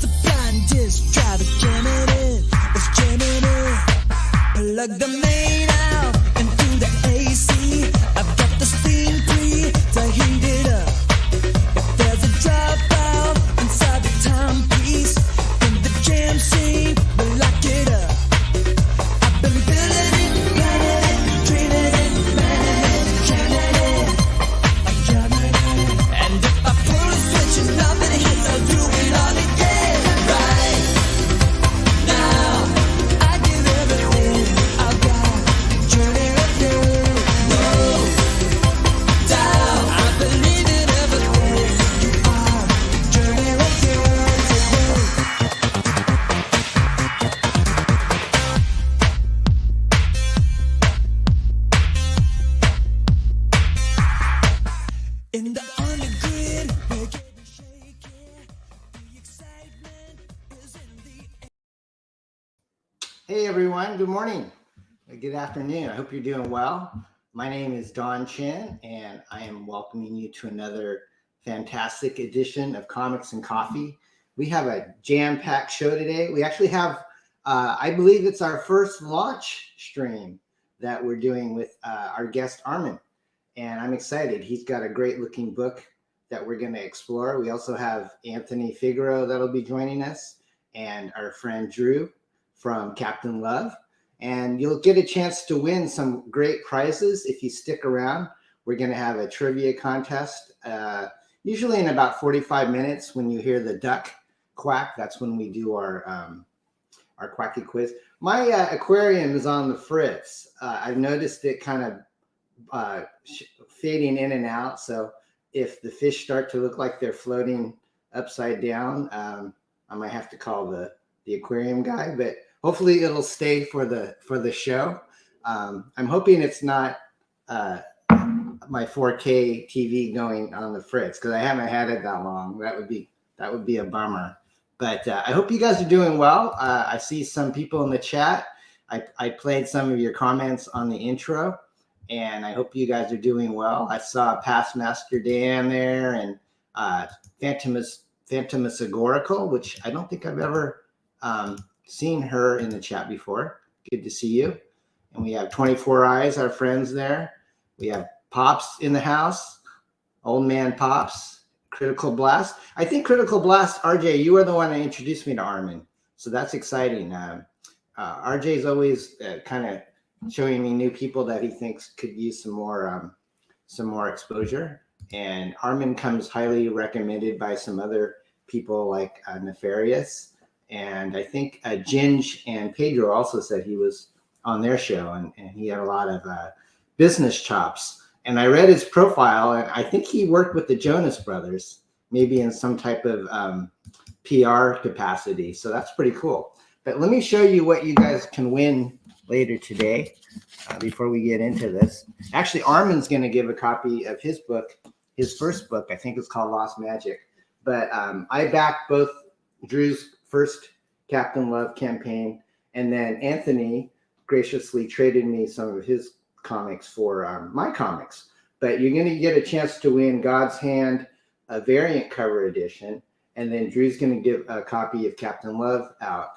the blind disc, try to jam it in. It's jamming in. Plug the main out and through the AC. I've got the steam free to heat it up. If there's a dropout inside the timepiece, in the jam scene, we'll lock it up. I've been building it, planning it, dreaming it, planning it, jamming it, jamming it. And if I pull a switch and nothing hits, I'll do it all again. Right now, I give everything I've got. Turn it again, no doubt. I believe in everything you are. Turn it again today. In the undergrid, we're getting shaky. The excitement is in the air. Hey everyone, good morning, good afternoon. I hope you're doing well. My name is Don Chin, and I am welcoming you to another fantastic edition of Comics and Coffee. We have a jam-packed show today. We actually have, I believe it's our first launch stream that we're doing with our guest Arman, and I'm excited. He's got a great-looking book that we're going to explore. We also have Anthony Figaro that'll be joining us, and our friend Drew from Captain Love. And you'll get a chance to win some great prizes if you stick around. We're going to have a trivia contest, usually in about 45 minutes. When you hear the duck quack, that's when we do our Quacky Quiz. My aquarium is on the fritz. I've noticed it kind of fading in and out. So if the fish start to look like they're floating upside down, I might have to call the aquarium guy, but hopefully it'll stay for the show. I'm hoping it's not my 4K TV going on the fritz, because I haven't had it that long. That would be a bummer. But I hope you guys are doing well. I see some people in the chat. I played some of your comments on the intro, and I hope you guys are doing well. I saw Past Master Dan there, and Phantomus Agorical, which I don't think I've ever seen her in the chat before. Good to see you. And we have 24 Eyes, our friends there. We have Pops in the house, Old Man Pops, Critical Blast. I think Critical Blast, RJ, you are the one that introduced me to Arman, so that's exciting. RJ is always kind of showing me new people that he thinks could use some more exposure. And Arman comes highly recommended by some other people like Nefarious. And I think Ginge and Pedro also said he was on their show, and he had a lot of business chops. And I read his profile, and I think he worked with the Jonas Brothers, maybe in some type of PR capacity. So that's pretty cool. But let me show you what you guys can win later today before we get into this. Actually, Arman's going to give a copy of his book, his first book. I think it's called Lost Magic. But I backed both Drew's first Captain Love campaign, and then Anthony graciously traded me some of his comics for my comics. But you're going to get a chance to win God's Hand, a variant cover edition, and then Drew's going to give a copy of Captain Love out.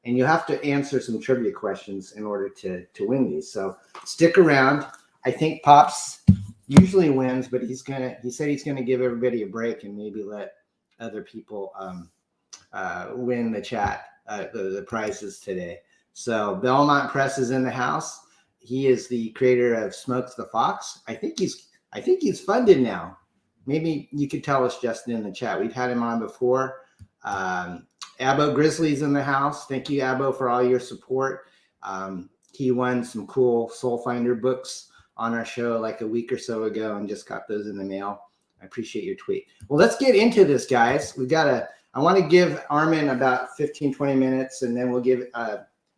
And you'll have to answer some trivia questions in order to win these. So stick around. I think Pops usually wins, but he said he's going to give everybody a break and maybe let other people win the chat, the prizes today. So Belmont Press is in the house. He is the creator of Smokes the Fox. I think he's funded now. Maybe you could tell us, Justin, in the chat. We've had him on before. Abo Grizzly's in the house. Thank you, Abo, for all your support. He won some cool Soul Finder books on our show like a week or so ago, and just got those in the mail. I appreciate your tweet. Well, let's get into this, guys. I want to give Arman about 15, 20 minutes, and then we'll give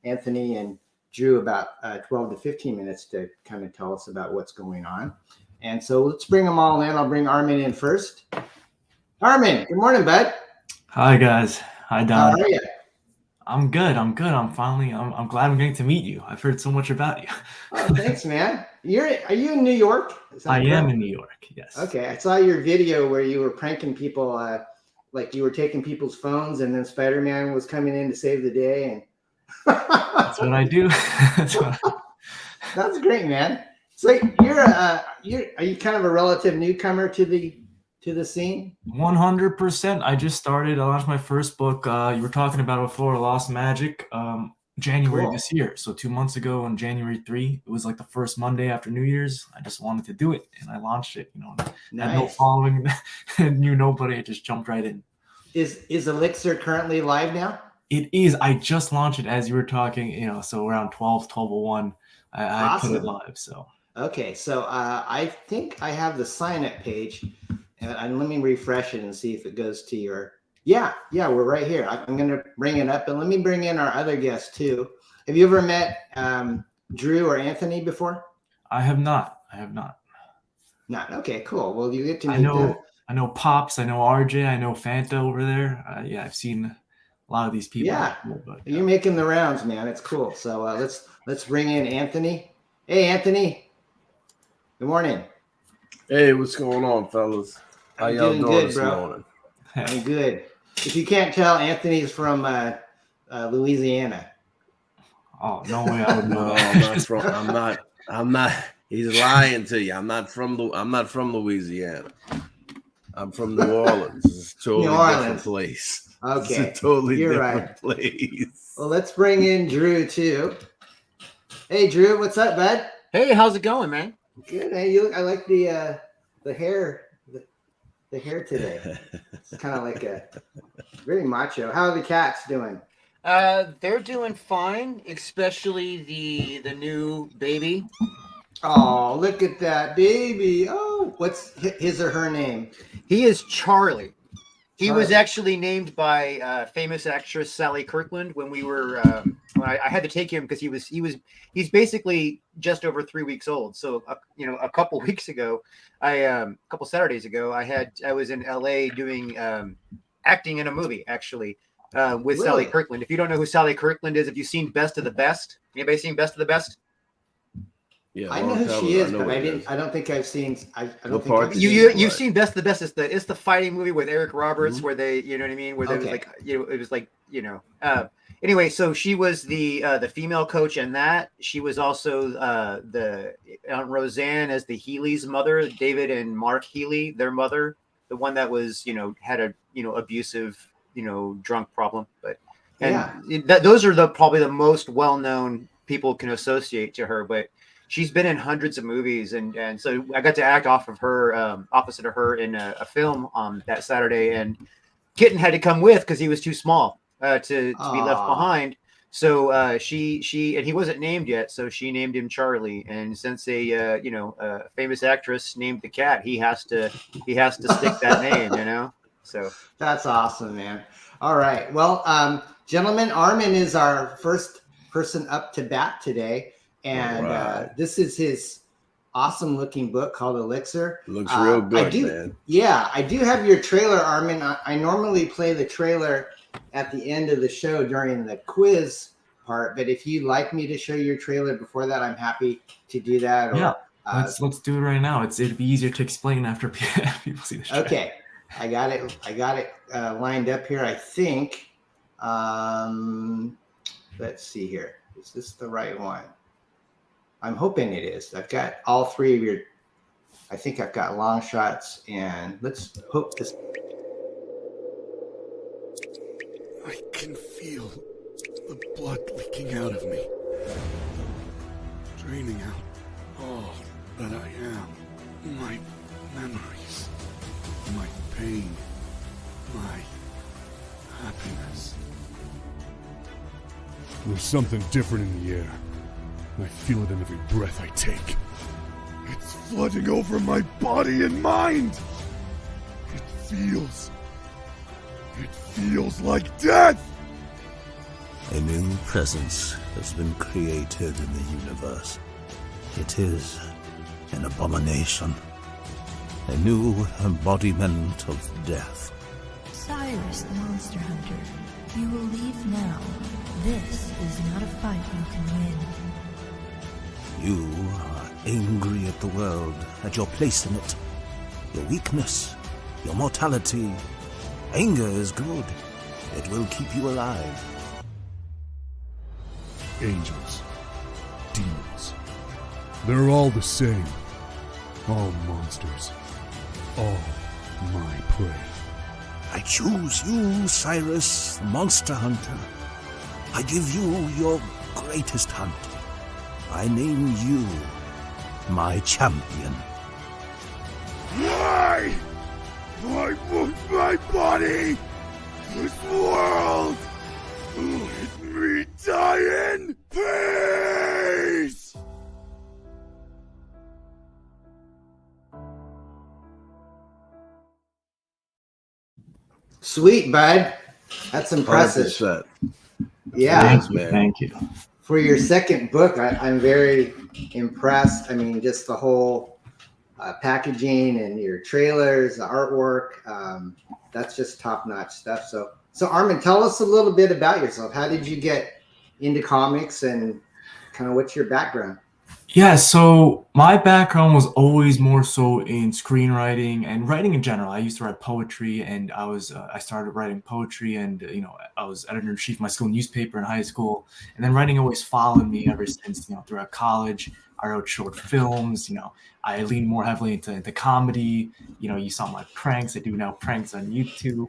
Anthony and Drew about 12 to 15 minutes to kind of tell us about what's going on. And so let's bring them all in. I'll bring Arman in first. Arman, good morning, bud. Hi, guys. Hi, Don. How are you? I'm good. I'm glad I'm getting to meet you. I've heard so much about you. Oh, thanks, man. Are you in New York? I am in New York, yes. Okay. I saw your video where you were pranking people like you were taking people's phones, and then Spider-Man was coming in to save the day, and That's what I do. That's great, man. So are you kind of a relative newcomer to the scene? 100%. I just started. I launched my first book. You were talking about before, Lost Magic, January Cool. this year. So 2 months ago on January 3, it was like the first Monday after New Year's. I just wanted to do it, and I launched it. Had no following, knew nobody. I just jumped right in. Is ELIXIR currently live now? It is. I just launched it as you were talking. So around 12:01, I put it live. So okay, so I think I have the sign-up page, and let me refresh it and see if it goes to your. Yeah, we're right here. I'm going to bring it up, and let me bring in our other guests too. Have you ever met Drew or Anthony before? I have not. Not. Okay, cool. Well, you get to meet them. I know Pops. I know RJ. I know Fanta over there. Yeah, I've seen a lot of these people. Yeah, you're making the rounds, man. It's cool. So let's bring in Anthony. Hey, Anthony. Good morning. Hey, what's going on, fellas? How y'all doing good, this bro. morning? I'm good. If you can't tell, Anthony's from Louisiana. Oh, no way I would know. No, I'm not. He's lying to you. I'm not from Louisiana. I'm from New Orleans. It's a totally different place. Okay. It's a totally different place. Well, let's bring in Drew too. Hey, Drew, what's up, bud? Hey, how's it going, man? Good. Hey, I like the hair. The hair today. It's kind of like a very macho. How are the cats doing? They're doing fine, especially the new baby. Oh, look at that baby. Oh, what's his or her name? He is Charlie. He was actually named by famous actress Sally Kirkland when we were when I had to take him because he's basically just over 3 weeks old. So a couple weeks ago, a couple Saturdays ago, I was in LA doing acting in a movie actually with Sally Kirkland. If you don't know who Sally Kirkland is, have you seen Best of the Best? Anybody seen Best of the Best? Yeah, I know who she is, but I don't think I've seen. I don't think you've seen Best of the Best. It's the fighting movie with Eric Roberts, where they, you know what I mean, where there was like, anyway, so she was the female coach in that. She was also the Aunt Roseanne as the Healy's mother, David and Mark Healy, their mother, the one that was had a abusive drunk problem, those are probably the most well known people can associate to her, but. She's been in hundreds of movies, and so I got to act opposite of her in a film that Saturday. And Kitten had to come with because he was too small to be left behind. So she and he wasn't named yet, so she named him Charlie. And since a famous actress named the cat, he has to stick that name, So that's awesome, man. All right, well, gentlemen, Arman is our first person up to bat today. And this is his awesome looking book called ELIXIR. Looks real good, man. Yeah, I do have your trailer, Arman. I normally play the trailer at the end of the show during the quiz part, but if you'd like me to show your trailer before that, I'm happy to do that. Yeah, let's do it right now. It'd be easier to explain after people see the trailer. Okay, I got it lined up here. I think. Let's see here. Is this the right one? I'm hoping it is. I've got all three of your. I think I've got long shots, and let's hope this. I can feel the blood leaking out of me, draining out all that I am. My memories, my pain, my happiness. There's something different in the air. I feel it in every breath I take. It's flooding over my body and mind. It feels like death. A new presence has been created in the universe. It is an abomination. A new embodiment of death. Cyrus, the monster hunter, you will leave now. This is not a fight you can win. You are angry at the world, at your place in it, your weakness, your mortality, Anger is good. It will keep you alive. Angels, demons, they're all the same. All monsters, all my prey. I choose you, Cyrus, the monster hunter. I give you your greatest hunt. I name you my champion. Why? I want my body! This world! Let me die in peace! Sweet, bud. That's impressive. 100%. Yeah. Thanks, man. Thank you. For your second book, I'm very impressed. I mean, just the whole packaging and your trailers, the artwork, that's just top-notch stuff. So Arman, tell us a little bit about yourself. How did you get into comics and kind of what's your background? Yeah, so my background was always more so in screenwriting and writing in general. I used to write poetry, and I started writing poetry, and I was editor-in-chief of my school newspaper in high school, and then writing always followed me ever since. Throughout college, I wrote short films. I leaned more heavily into comedy. You saw my pranks. I do now pranks on YouTube.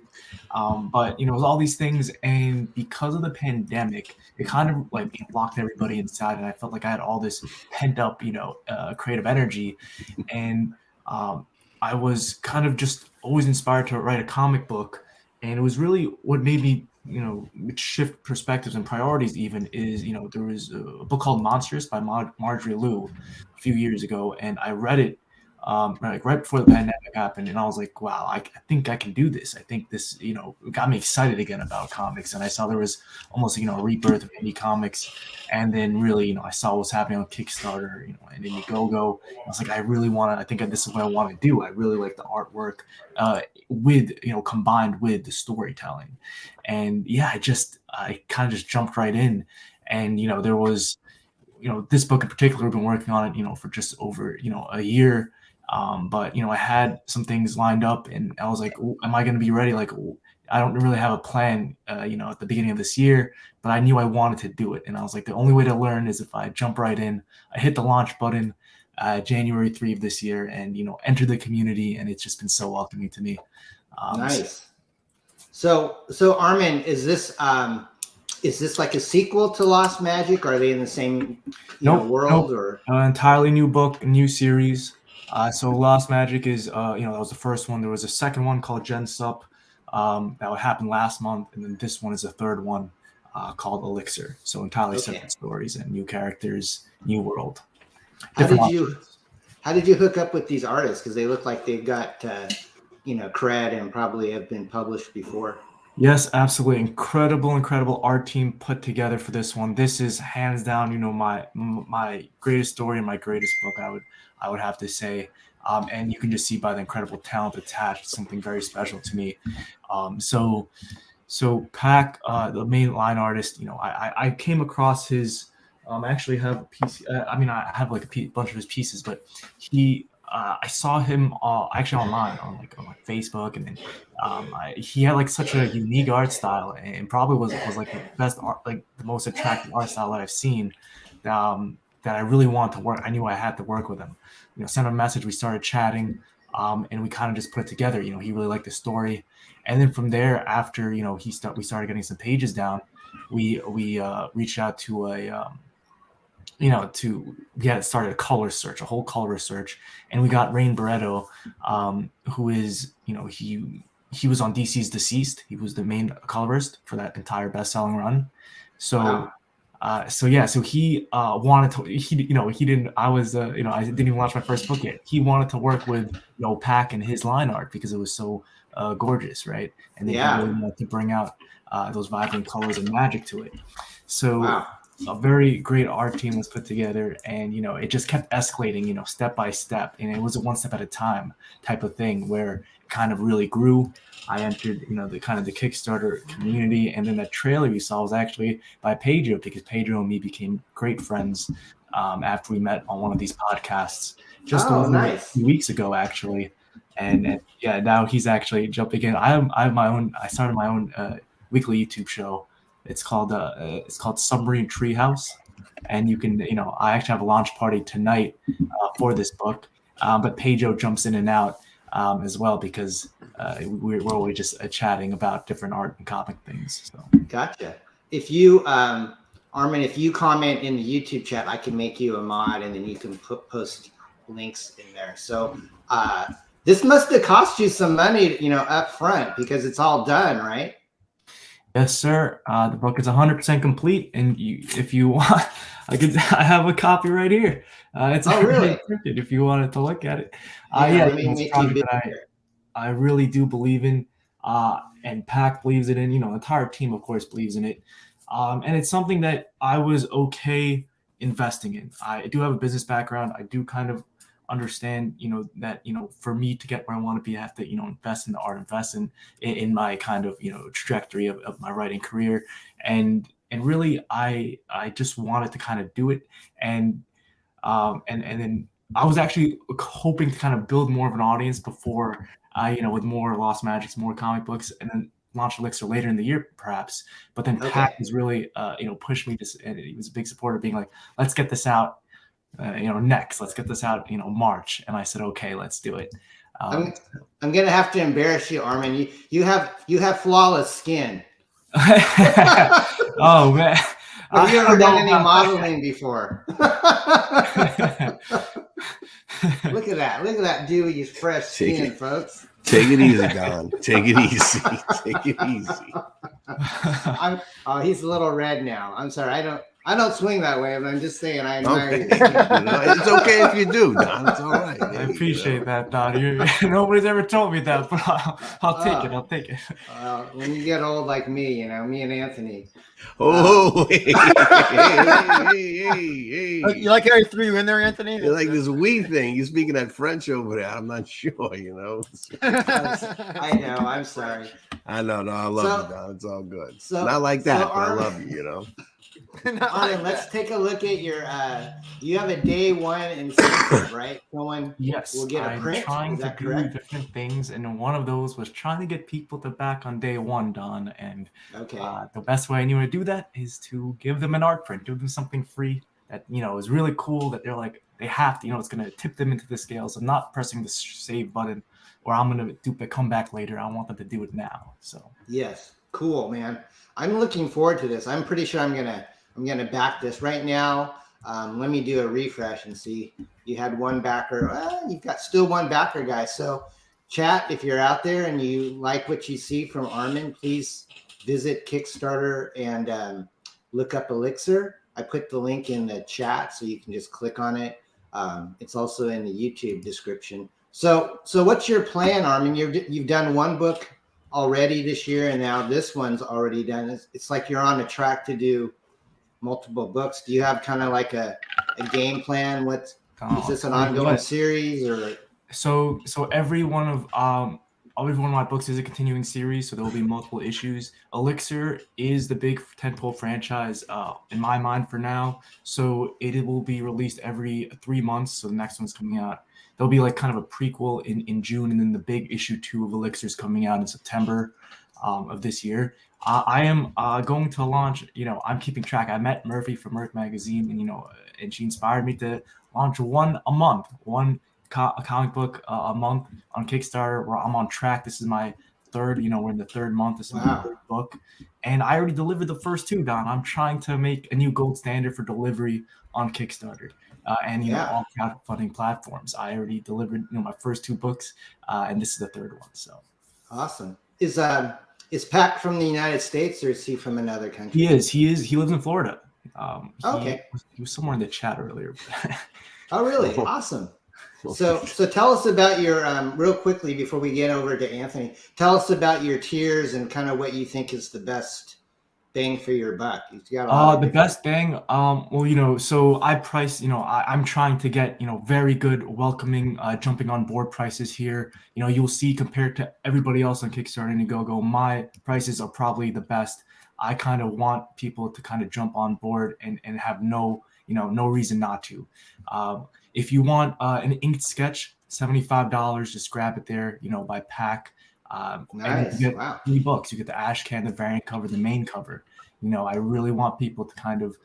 But it was all these things, and because of the pandemic, it kind of like locked everybody inside, and I felt like I had all this pent up, creative energy, and I was kind of just always inspired to write a comic book, and it was really what made me shift perspectives and priorities. Even is there was a book called Monstrous by Marjorie Liu a few years ago, and I read it right before the pandemic happened, and I was like, wow, I think I can do this. I think this got me excited again about comics, and I saw there was almost a rebirth of indie comics, and then really I saw what was happening on Kickstarter and Indiegogo. I was like, I think this is what I want to do. I really like the artwork with combined with the storytelling, and yeah, I kind of just jumped right in, and there was this book in particular, I've been working on it for just over a year. But I had some things lined up, and I was like, am I going to be ready? Like, I don't really have a plan, at the beginning of this year, but I knew I wanted to do it. And I was like, the only way to learn is if I jump right in. I hit the launch button January 3 of this year, and enter the community, and it's just been so welcoming to me. Nice. So Arman, is this like a sequel to Lost Magic? Are they in the same world? Or an entirely new book, a new series. So Lost Magic is, that was the first one. There was a second one called Gen Sup that happened last month, and then this one is the third one called Elixir. So entirely separate stories and new characters, new world. How did you hook up with these artists? Because they look like they've got cred and probably have been published before. Yes, absolutely. Incredible art team put together for this one. This is hands down, my greatest story and my greatest book, I would have to say. And you can just see by the incredible talent attached, something very special to me. So Pac, the main line artist, I came across his, I actually have a piece. I have like a bunch of his pieces, but I saw him actually online on Facebook, and then he had like such a unique art style, and probably was like the best art, like the most attractive art style that I've seen. That I really wanted to work. I knew I had to work with him. Sent him a message. We started chatting, and we kind of just put it together. He really liked the story, and then from there, after we started getting some pages down. We reached out to started a whole color search, and we got Rain Barretto, who is, he was on DC's Deceased. He was the main colorist for that entire best-selling run. So, wow. So he wanted to, he didn't, I didn't even launch my first book yet. He wanted to work with, Pac and his line art because it was so gorgeous, right? And then he really wanted to bring out those vibrant colors and magic to it. So, wow. A very great art team was put together, and it just kept escalating, step by step, and it was a one step at a time type of thing where it kind of really grew. I entered, the Kickstarter community, and then that trailer you saw was actually by Pedro, because Pedro and me became great friends after we met on one of these podcasts just a few weeks ago, actually. and yeah, now he's actually jumping in. I have my own. I started my own weekly YouTube show. It's called Submarine Treehouse, and you can I actually have a launch party tonight for this book, but Pedro jumps in and out as well because we're always just chatting about different art and comic things. So Gotcha. If you Armin, if you comment in the YouTube chat, I can make you a mod, and then you can post links in there. So this must have cost you some money, up front, because it's all done, right? yes, sir. The book is 100% complete, and if you want, I have a copy right here. It's really printed if you wanted to look at it. Let me make you that I really do believe in, and Pac believes it in. The entire team, of course, believes in it, and it's something that I was okay investing in. I do have a business background. I do kind of understand, that for me to get where I want to be, I have to invest in the art, invest in my kind of trajectory of my writing career, and really I just wanted to kind of do it, and then I was actually hoping to kind of build more of an audience before with more Lost Magics, more comic books, and then launch Elixir later in the year perhaps. But then Pat was really pushed me to, and he was a big supporter, being like, let's get this out next. Let's get this out, March. And I said, okay, let's do it. I'm gonna have to embarrass you, Armin. You have flawless skin. Oh man, have you ever done any modeling before? Look at that dewy, fresh skin, folks. Take it easy, Don. Take it easy. Take it easy. He's a little red now. I'm sorry. I don't swing that way, but I'm just saying I admire you. It's okay if you do, Don. It's all right. I appreciate that, Don. Nobody's ever told me that, but I'll take it. I'll take it. When you get old like me, me and Anthony. Hey. You like how I threw you in there, Anthony? You like this we thing. You're speaking that French over there. I'm not sure, I know. I'm sorry. I know. No, I love you, Don. It's all good. Not like that, but I love you, Armin, let's take a look at your you have a day one incentive, right? Yes, will get a print. I'm trying Is that to correct? do different things, and one of those was trying to get people to back on day one, Don. And the best way I knew to do that is to give them an art print, give them something free that is really cool, that they're like, they have to, it's going to tip them into the scales. I'm not pressing the save button, or I'm going to do the comeback later. I want them to do it now. So yes, cool, man. I'm looking forward to this. I'm pretty sure I'm gonna back this right now. Let me do a refresh and see. You had one backer. You've got still one backer, guys. So chat, if you're out there and you like what you see from Armin, please visit Kickstarter and look up Elixir. I put the link in the chat so you can just click on it. It's also in the YouTube description. So what's your plan, Armin? You've done one book already this year, and now this one's already done. It's like you're on a track to do multiple books. Do you have kind of like a game plan? Is this an ongoing series, or? So every one of my books is a continuing series, so there will be multiple issues. Elixir is the big tentpole franchise in my mind for now, so it will be released every 3 months. So the next one's coming out. There'll be like kind of a prequel in June, and then the big issue 2 of Elixir is coming out in September of this year. I am going to launch, I'm keeping track. I met Murphy from Earth Magazine, and she inspired me to launch one a month, a comic book a month on Kickstarter, where I'm on track. This is my third, we're in the third month. This is my third book. And I already delivered the first 2, Don. I'm trying to make a new gold standard for delivery on Kickstarter and, all crowdfunding platforms. I already delivered, my first 2 books, and this is the third one. So awesome. Is Pac from the United States, or is he from another country? He is. He lives in Florida. He was somewhere in the chat earlier. Oh, really? Awesome. So tell us about your real quickly before we get over to Anthony. Tell us about your tiers and kind of what you think is the best bang for your buck. You've got the best bang. So I price. I'm trying to get very good, welcoming, jumping on board prices here. You'll see compared to everybody else on Kickstarter and Indiegogo, my prices are probably the best. I kind of want people to kind of jump on board and have no reason not to. If you want an inked sketch, $75. Just grab it there, by pack. Nice. And you get Wow. $3. You get the ash can, the variant cover, the main cover. I really want people to kind of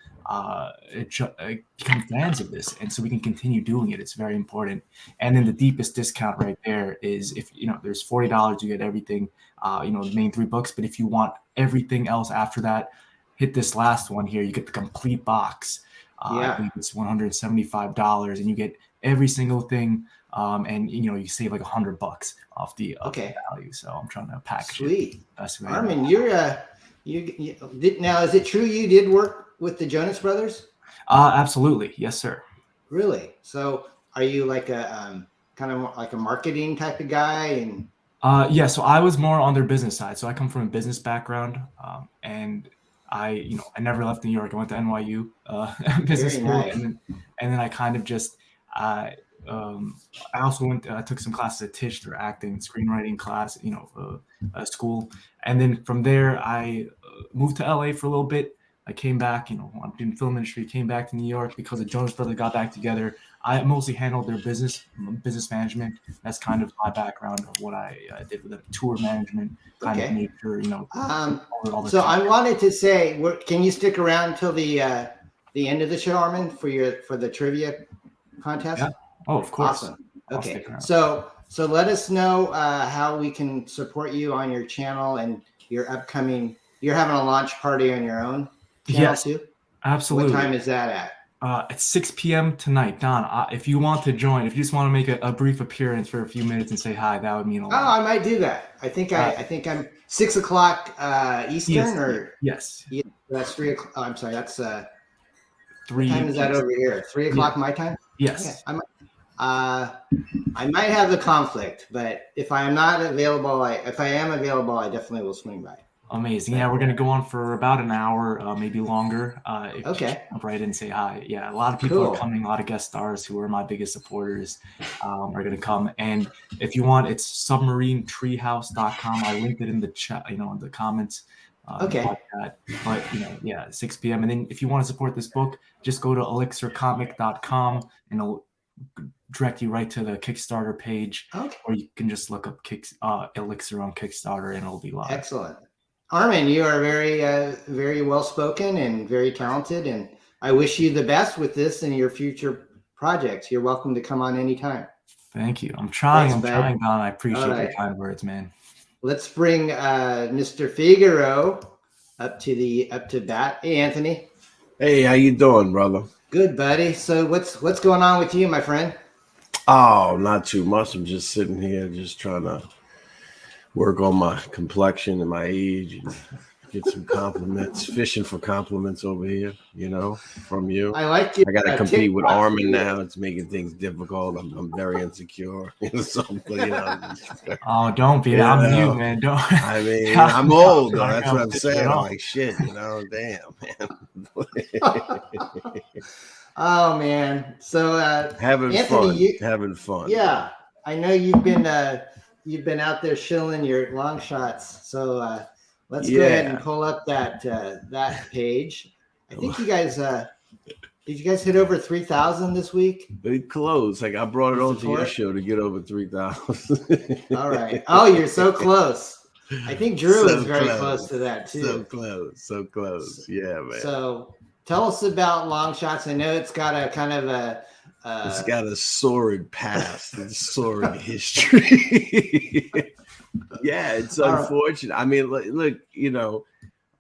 become fans of this, and so we can continue doing it. It's very important. And then the deepest discount right there is if there's $40, you get everything, the main 3 books. But if you want everything else after that, hit this last one here. You get the complete box. I think it's $175, and you get every single thing. And you save like $100 off the value. So I'm trying to package Sweet. It. Arman, you did now. Is it true you did work with the Jonas Brothers? Absolutely, yes, sir. Really? So are you like a kind of like a marketing type of guy? And yeah. So I was more on their business side. So I come from a business background, and I never left New York. I went to NYU business school, nice. and then I kind of just I also took some classes at Tisch, their acting, screenwriting class, school. And then from there, I moved to LA for a little bit. I came back, I'm in film industry, came back to New York because the Jonas Brothers got back together. I mostly handled their business management. That's kind of my background of what I did with them. Tour management, kind of made sure, So I wanted to say, can you stick around until the end of the show, Arman, for the trivia contest? Yeah. Oh, of course. Awesome. Okay. So let us know how we can support you on your channel and your upcoming. You're having a launch party on your own channel too? Absolutely. What time is that at 6 p.m. tonight. Don, if you want to join, if you just want to make a brief appearance for a few minutes and say hi, that would mean a lot. Oh, I might do that. I think I'm 6 o'clock Eastern yes. Yeah, that's 3 o'clock. Oh, I'm sorry. That's 3. What time is that over here? 3 o'clock my time? Yes. Okay. I might have the conflict, but if I am available, I definitely will swing by. Amazing. Yeah, we're going to go on for about an hour, maybe longer. If you jump right in and say hi. Yeah, a lot of people are coming, a lot of guest stars who are my biggest supporters are going to come. And if you want, it's submarinetreehouse.com. I linked it in the chat, in the comments. But 6 p.m. And then if you want to support this book, just go to elixircomic.com and it'll direct you right to the Kickstarter page. Okay. Or you can just look up Elixir on Kickstarter and it'll be live. Excellent. Arman, you are very, very well spoken and very talented, and I wish you the best with this and your future projects. You're welcome to come on anytime. Thank you. I'm trying, Don. I appreciate your kind words, man. Let's bring Mr. Figaro up to bat. Hey, Anthony. Hey, how you doing, brother? Good, buddy. So what's going on with you, my friend? Oh, not too much. I'm just sitting here, just trying to work on my complexion and my age and get some compliments, fishing for compliments over here, from you. I like you. I got to compete with Arman now. It's making things difficult. I'm very insecure. Oh, don't be. I'm you, man. Don't. I mean, I'm old, though. That's what I'm saying. I'm like, shit, damn, man. Oh, man. So having fun. Yeah. I know you've been out there shilling your long shots. So let's go ahead and pull up that page. I think you guys did you guys hit over 3,000 this week? Very close. Like I brought it on to your show to get over 3,000. All right. Oh, you're so close. I think Drew is very close to that too. So close. Yeah, man. So tell us about long shots. I know it's got a kind of it's got a sordid past and sordid history. Yeah, it's unfortunate. I mean, look,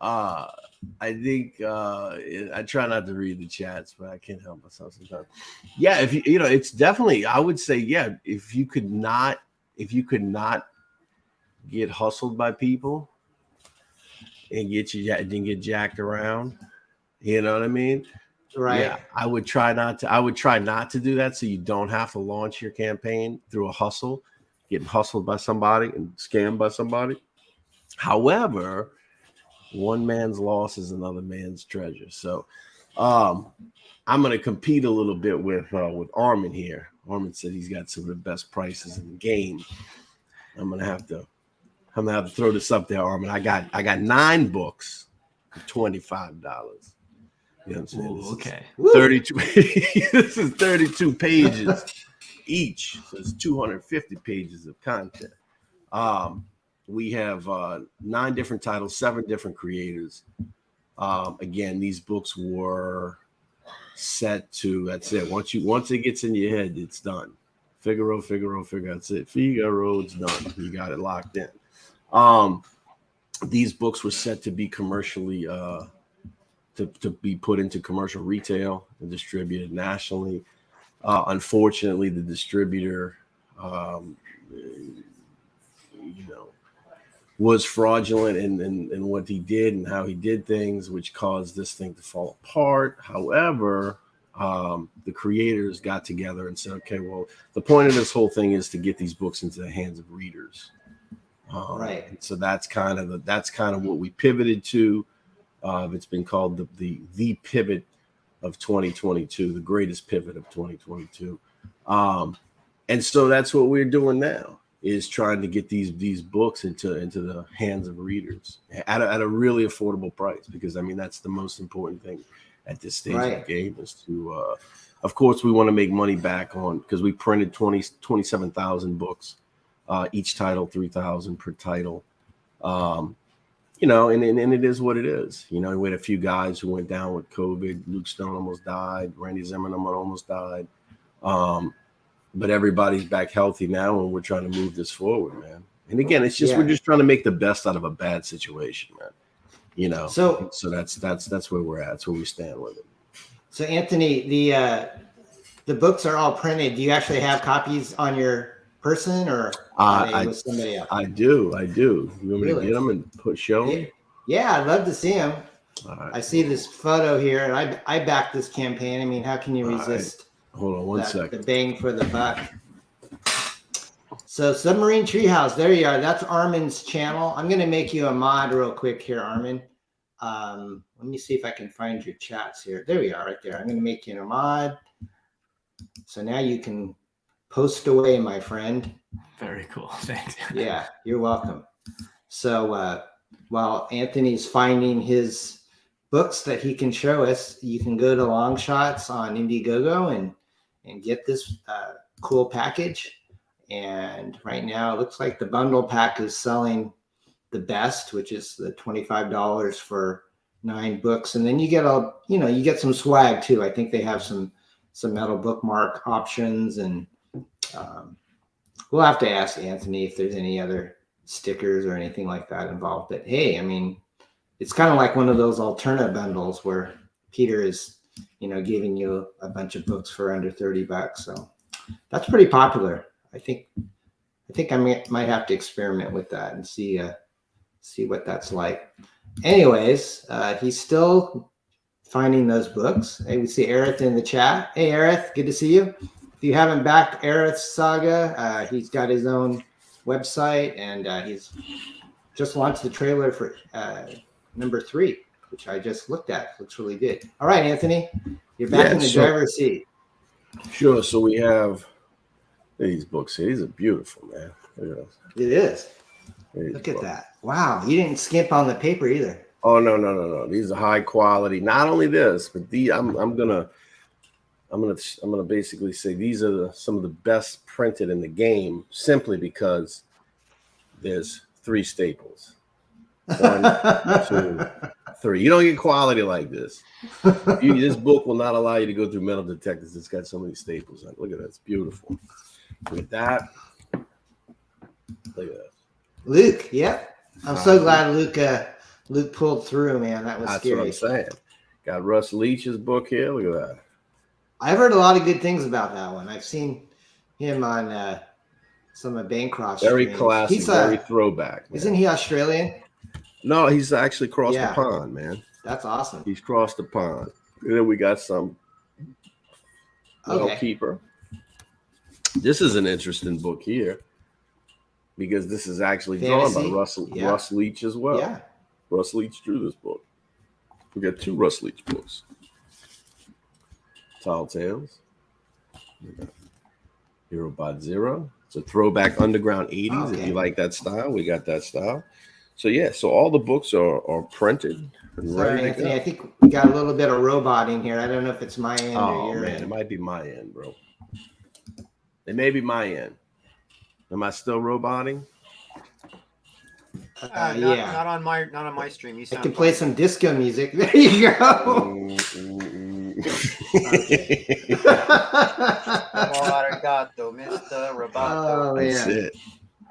I think I try not to read the chats, but I can't help myself sometimes. Yeah, if it's definitely. I would say, if you could not get hustled by people and get jacked around, you know what I mean? Right. Yeah, I would try not to do that, so you don't have to launch your campaign through a hustle, getting hustled by somebody and scammed by somebody. However, one man's loss is another man's treasure. So I'm going to compete a little bit with Arman here. Arman said he's got some of the best prices in the game. I'm gonna have to throw this up there, Arman. I got 9 books for $25. You know what I'm saying? Ooh, okay. 32. This is 32 pages each. So it's 250 pages of content. We have 9 different titles, 7 different creators. Again, these books were set to, that's it. Once it gets in your head, it's done. Figaro, that's it. Figaro, it's done. You got it locked in. These books were set to be commercially to be put into commercial retail and distributed nationally. Unfortunately, the distributor was fraudulent in what he did and how he did things, which caused this thing to fall apart. However, the creators got together and said, okay, well, the point of this whole thing is to get these books into the hands of readers. Right. So that's kind of what we pivoted to. It's been called the pivot of 2022, the greatest pivot of 2022. And so that's what we're doing now, is trying to get these books into the hands of readers at a really affordable price, because I mean that's the most important thing at this stage of the game, is to of course we want to make money back on, because we printed 27,000 books, each title 3,000 per title. And it is what it is. We had a few guys who went down with COVID. Luke Stone almost died. Randy Zimmerman almost died. But everybody's back healthy now, and we're trying to move this forward, man. And again, it's just we're just trying to make the best out of a bad situation, man. So that's where we're at. That's where we stand with it. So Anthony, the books are all printed. Do you actually have copies on your person, or are they with somebody else? I do. You want me to get them and show them? Yeah, I'd love to see them. Right. I see this photo here, and I backed this campaign. I mean, how can you resist? Hold on one second. The bang for the buck. So Submarine Treehouse, there you are. That's Arman's channel. I'm going to make you a mod real quick here, Arman. Let me see if I can find your chats here. There we are, right there. I'm going to make you a mod. So now you can post away, my friend. Very cool. Thanks. Yeah, you're welcome. So while Anthony's finding his books that he can show us, you can go to LONGSHOTS on Indiegogo and get this cool package. And right now it looks like the bundle pack is selling the best, which is the $25 for 9 books. And then you get you get some swag too. I think they have some metal bookmark options, and we'll have to ask Anthony if there's any other stickers or anything like that involved. But hey, I mean, it's kind of like one of those alternate bundles where Peter is, giving you a bunch of books for under $30. So that's pretty popular. I think I might have to experiment with that and see what that's like. Anyways, he's still finding those books. Hey, we see Aerith in the chat. Hey, Aerith, good to see you. If you haven't backed Aerith's saga, he's got his own website, and he's just launched the trailer for number 3, which I just looked at. Looks really good. All right, Anthony, you're back in the driver's seat. Sure. So we have these books here. These are beautiful, man. Look at this. It is. Look at that. Wow. You didn't skimp on the paper either. Oh, no. These are high quality. Not only this, but I'm gonna basically say these are some of the best printed in the game, simply because there's 3 staples. 1, 2, 3. You don't get quality like this. This book will not allow you to go through metal detectors. It's got so many staples on it. Look at that. It's beautiful. With that, look at that. Luke, yep. I'm so glad Luke pulled through, man. That was scary. That's what I'm saying. Got Russ Leach's book here. Look at that. I've heard a lot of good things about that one. I've seen him on some of Bancroft's. Very streams. classic, He's very throwback. Man. Isn't he Australian? No, he's actually crossed the pond, man. That's awesome. He's crossed the pond. And then we got some Keeper. This is an interesting book here, because this is actually drawn by Russ Leach as well. Yeah. Russ Leach drew this book. We got 2 Russ Leach books. Tall Tales. Hero Bot Zero. It's a throwback underground 80s. Okay. If you like that style, we got that style. So so all the books are printed and ready to Anthony, go. I think we got a little bit of robot in here. I don't know if it's my end or your end. It might be my end, bro. It may be my end. Am I still roboting? Not on my stream. You I sound can play fine. some disco music. There you go. Arigato, Mr. Roboto. Oh, That's man. it.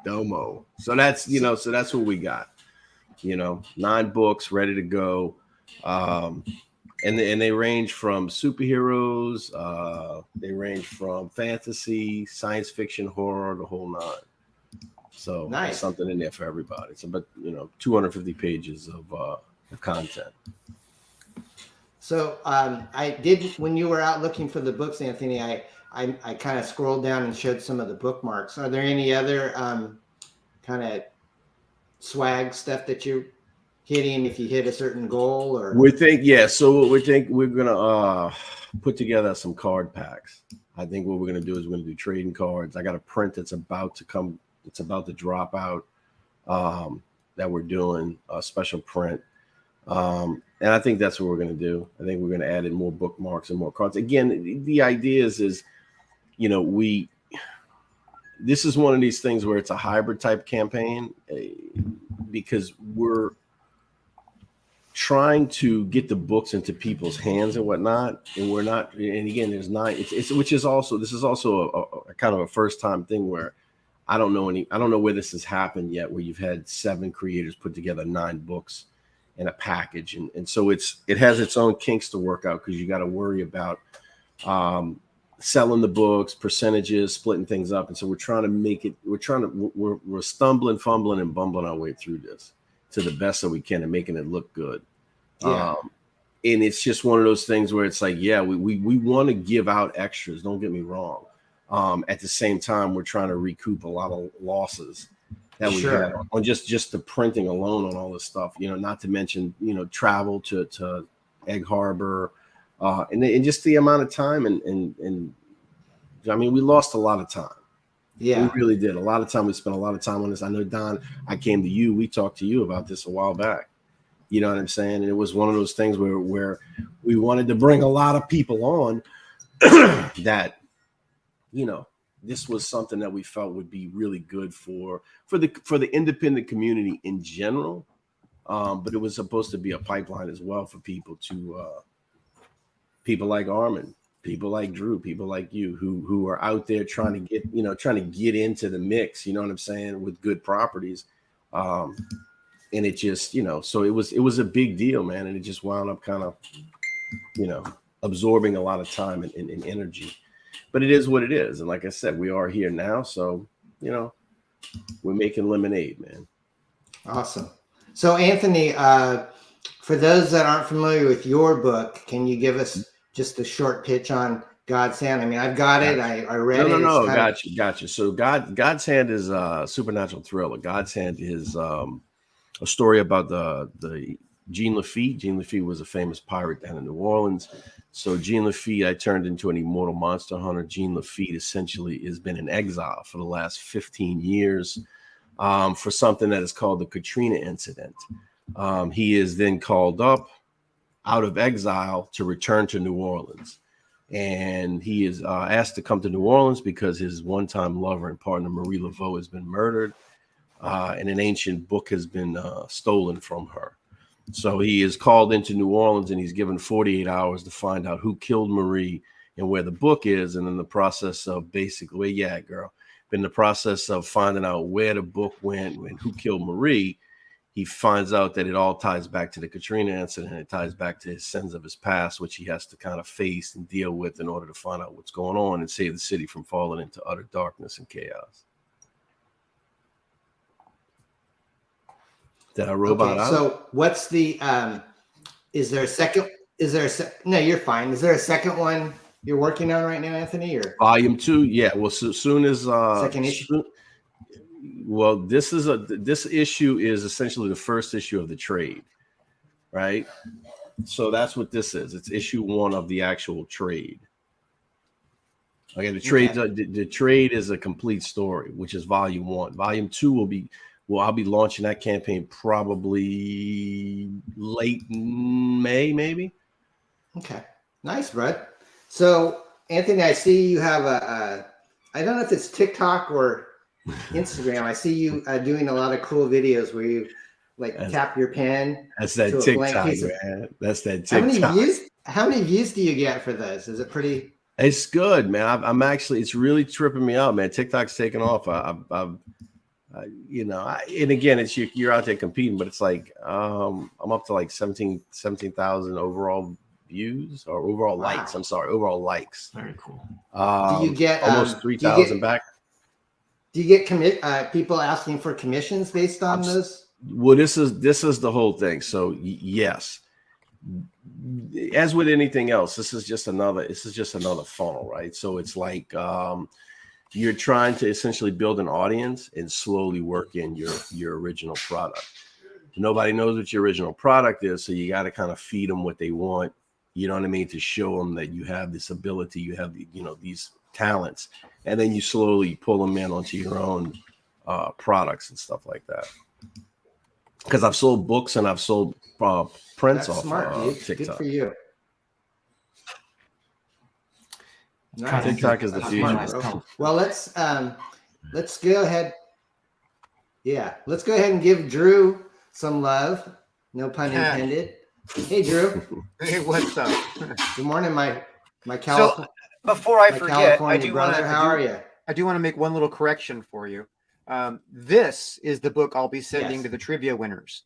Domo. So that's so that's what we got. 9 books ready to go. And they range from superheroes, they range from fantasy, science fiction, horror, the whole 9. So Nice. There's something in there for everybody. It's about 250 pages of content. So I did, when you were out looking for the books, Anthony, I kind of scrolled down and showed some of the bookmarks. Are there any other kind of swag stuff that you're hitting if you hit a certain goal? Or So we're gonna put together some card packs. I think what we're gonna do is we're gonna do trading cards. I got a print that's about to come. It's about to drop out. That we're doing a special print. And I think that's what we're going to do. I think we're going to add in more bookmarks and more cards. Again, the idea is this is one of these things where it's a hybrid type campaign because we're trying to get the books into people's hands and whatnot. And we're not, and again, there's 9, this is also a kind of a first time thing where I don't know where this has happened yet, where you've had 7 creators put together 9 books in a package. And so it has its own kinks to work out because you got to worry about selling the books, percentages, splitting things up. And so we're trying to make it, we're stumbling, fumbling, and bumbling our way through this to the best that we can and making it look good. Yeah. And it's just one of those things where it's like, yeah, we want to give out extras. Don't get me wrong. At the same time, we're trying to recoup a lot of losses that we had on just the printing alone on all this stuff, not to mention, travel to Egg Harbor, and just the amount of time. And I mean, we lost a lot of time. Yeah, we really did. A lot of time. We spent a lot of time on this. I know, Don, I came to you. We talked to you about this a while back. You know what I'm saying? And it was one of those things where we wanted to bring a lot of people on that, this was something that we felt would be really good for the independent community in general. But it was supposed to be a pipeline as well for people like Arman, people like Drew, people like you who are out there trying to get into the mix, you know what I'm saying, with good properties. And it just, so it was a big deal, man. And it just wound up kind of, absorbing a lot of time and energy. But it is what it is. And like I said, we are here now. So, we're making lemonade, man. Awesome. So, Anthony, for those that aren't familiar with your book, can you give us just a short pitch on God's Hand? I mean, I've got it. I read it. No. Gotcha. So God's Hand is a supernatural thriller. God's Hand is a story about the Jean Lafitte. Jean Lafitte was a famous pirate down in New Orleans. So Jean Lafitte, I turned into an immortal monster hunter. Jean Lafitte essentially has been in exile for the last 15 years for something that is called the Katrina incident. He is then called up out of exile to return to New Orleans. And he is asked to come to New Orleans because his one-time lover and partner, Marie Laveau, has been murdered. And an ancient book has been stolen from her. So he is called into New Orleans and he's given 48 hours to find out who killed Marie and where the book is. And in the process of in the process of finding out where the book went and who killed Marie, he finds out that it all ties back to the Katrina incident. It ties back to his sins of his past, which he has to kind of face and deal with in order to find out what's going on and save the city from falling into utter darkness and chaos. Did I robot out? So what's the is there a second? No, you're fine. Is there a second one you're working on right now, Anthony? Or Volume 2? Yeah. Well, so soon as second issue. Well, this issue is essentially the first issue of the trade, right? So that's what this is. It's issue 1 of the actual trade. Okay, the trade is a complete story, which is volume 1. Volume 2 I'll be launching that campaign probably late May, maybe. Okay, nice, bud. So, Anthony, I see you have a I don't know if it's TikTok or Instagram. I see you doing a lot of cool videos where you like tap your pen. That's that to a blank TikTok, piece of- man. That's that How TikTok. many views do you get for this? Is it pretty? It's good, man. I'm actually, it's really tripping me out, man. TikTok's taking off. You know, and again, it's you're out there competing, but it's like I'm up to like 17,000 overall views or overall likes. I'm sorry, overall likes. Very cool. Do you get almost 3,000 back? Do you get people asking for commissions based on those? Well, this is the whole thing. So yes, as with anything else, this is just another funnel, right? So it's like you're trying to essentially build an audience and slowly work in your original product. Nobody knows what your original product is, so you got to kind of feed them what they want. You know what I mean? To show them that you have this ability, you have these talents, and then you slowly pull them in onto your own products and stuff like that. Because I've sold books and I've sold prints That's off smart, dude. TikTok. Good for you. Nice. TikTok is the That's future. smart, bro. Well, let's go ahead. Yeah, let's go ahead and give Drew some love. No pun intended. Hey, Drew. Hey, what's up? Good morning, my So before I forget, I California brother. How are you? I do want to make one little correction for you. This is the book I'll be sending to the trivia winners.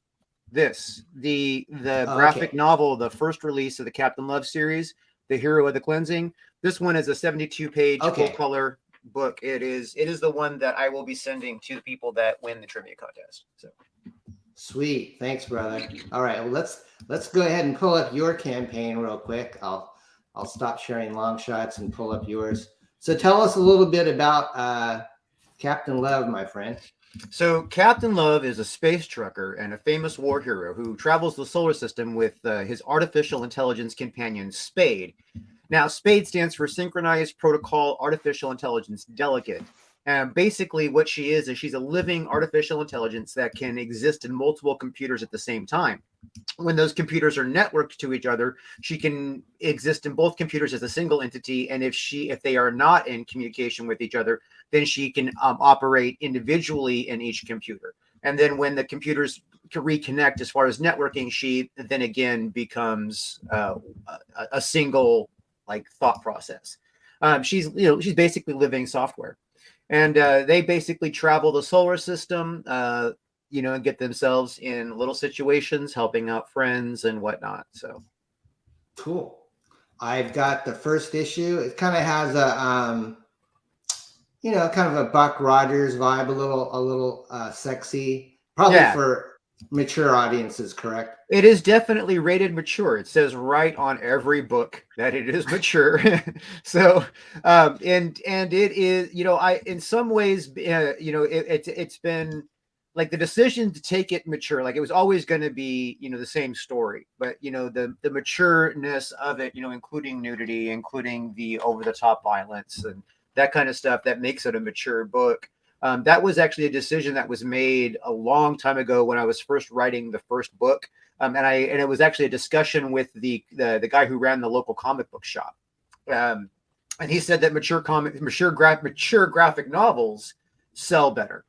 The graphic novel, the first release of the Captain Love series, The Hero of the Cleansing. This one is a 72-page full color book. It is the one that I will be sending to the people that win the trivia contest. So sweet, thanks, brother. All right, well let's go ahead and pull up your campaign real quick. I'll stop sharing long shots and pull up yours. So tell us a little bit about Captain Love, my friend. So Captain Love is a space trucker and a famous war hero who travels the solar system with his artificial intelligence companion, Spade. Now, Spade stands for Synchronized Protocol Artificial Intelligence Delegate. And basically what she is she's a living artificial intelligence that can exist in multiple computers at the same time. When those computers are networked to each other, she can exist in both computers as a single entity. And if they are not in communication with each other, then she can operate individually in each computer. And then when the computers can reconnect as far as networking, she then again becomes a single thought process. She's basically living software. And they basically travel the solar system, and get themselves in little situations, helping out friends and whatnot. So cool. I've got the first issue. It kind of has a, kind of a Buck Rogers vibe, a little sexy, probably for mature audiences, correct? It is definitely rated mature. It says right on every book that it is mature. So, and it is, in some ways, it's been like the decision to take it mature. Like it was always going to be, the same story, but the matureness of it, including nudity, including the over-the-top violence and that kind of stuff that makes it a mature book. That was actually a decision that was made a long time ago when I was first writing the first book. And it was actually a discussion with the guy who ran the local comic book shop. And he said that mature graphic novels sell better.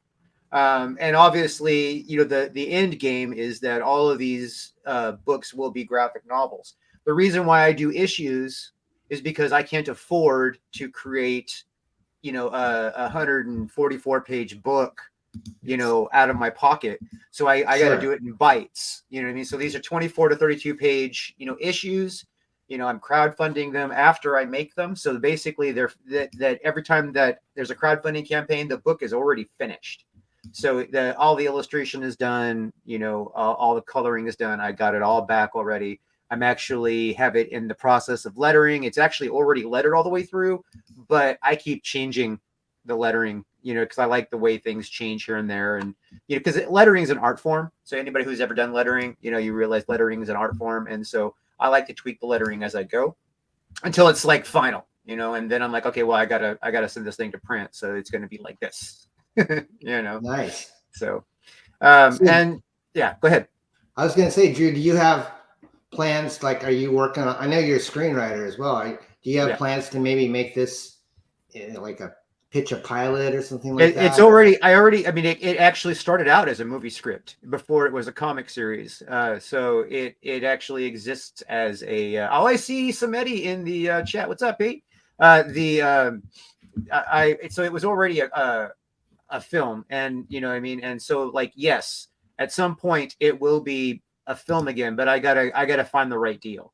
And obviously, the end game is that all of these books will be graphic novels. The reason why I do issues is because I can't afford to create a 144-page book, out of my pocket. So I got to do it in bites. You know what I mean? So these are 24 to 32 page, issues. I'm crowdfunding them after I make them. So basically that every time that there's a crowdfunding campaign, the book is already finished. So all the illustration is done, all the coloring is done. I got it all back already. I'm actually have it in the process of lettering. It's actually already lettered all the way through, but I keep changing the lettering, because I like the way things change here and there. And, because lettering is an art form. So anybody who's ever done lettering, you realize lettering is an art form. And so I like to tweak the lettering as I go until it's like final, and then I'm like, okay, well, I gotta send this thing to print. So it's going to be like this, Nice. So, and yeah, go ahead. I was going to say, Drew, do you have plans? Like, are you working on, I know you're a screenwriter as well. Do you have plans to maybe make this like a pitch a pilot or something like that? It's already. I mean, it actually started out as a movie script before it was a comic series. So it actually exists as a. Oh, I see Samedi in the chat. What's up, Pete? So it was already a film, and you know what I mean. And so like yes, at some point it will be a film again, but I gotta find the right deal.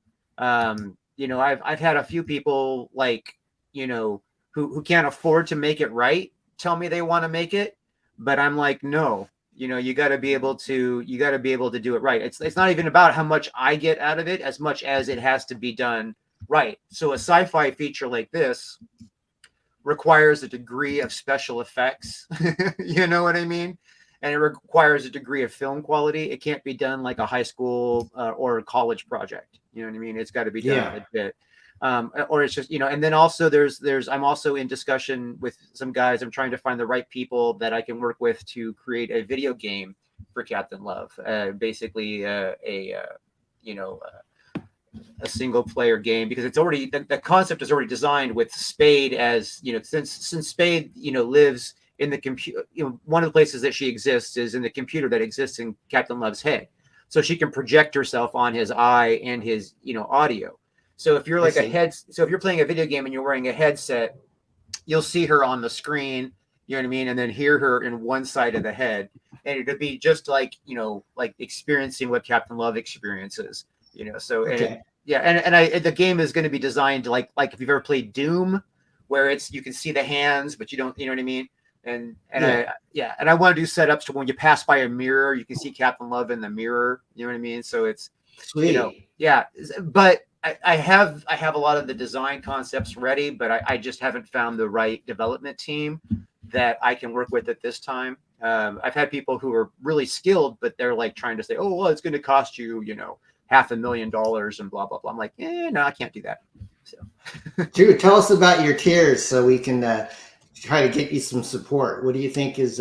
You know, I've had a few people like, you know, who can't afford to make it right tell me they want to make it, but I'm like, no, you know, you got to be able to do it right. It's not even about how much I get out of it as much as it has to be done right. So a sci-fi feature like this requires a degree of special effects. You know what I mean? And it requires a degree of film quality. It can't be done like a high school or a college project. You know what I mean? It's got to be done a bit. Or it's just, you know, and then also I'm also in discussion with some guys. I'm trying to find the right people that I can work with to create a video game for Captain Love. Basically a single player game, because it's already, the concept is already designed with Spade as, you know, since Spade, you know, lives in the computer, you know, one of the places that she exists is in the computer that exists in Captain Love's head. So she can project herself on his eye and his, you know, audio. So if you're like so if you're playing a video game and you're wearing a headset, you'll see her on the screen, you know what I mean? And then hear her in one side of the head. And it'll be just like, you know, like experiencing what Captain Love experiences, you know? So, and the game is going to be designed to like if you've ever played Doom, where you can see the hands, but you don't, you know what I mean? And I want to do setups to when you pass by a mirror, you can see Captain Love in the mirror, you know what I mean? So it's, sweet. You know, but I have a lot of the design concepts ready, but I just haven't found the right development team that I can work with at this time. I've had people who are really skilled, but they're like trying to say, oh, well, it's going to cost you, you know, $500,000 and blah, blah, blah. I'm like, no, I can't do that. So, Drew, tell us about your tiers so we can try to get you some support. What do you think is...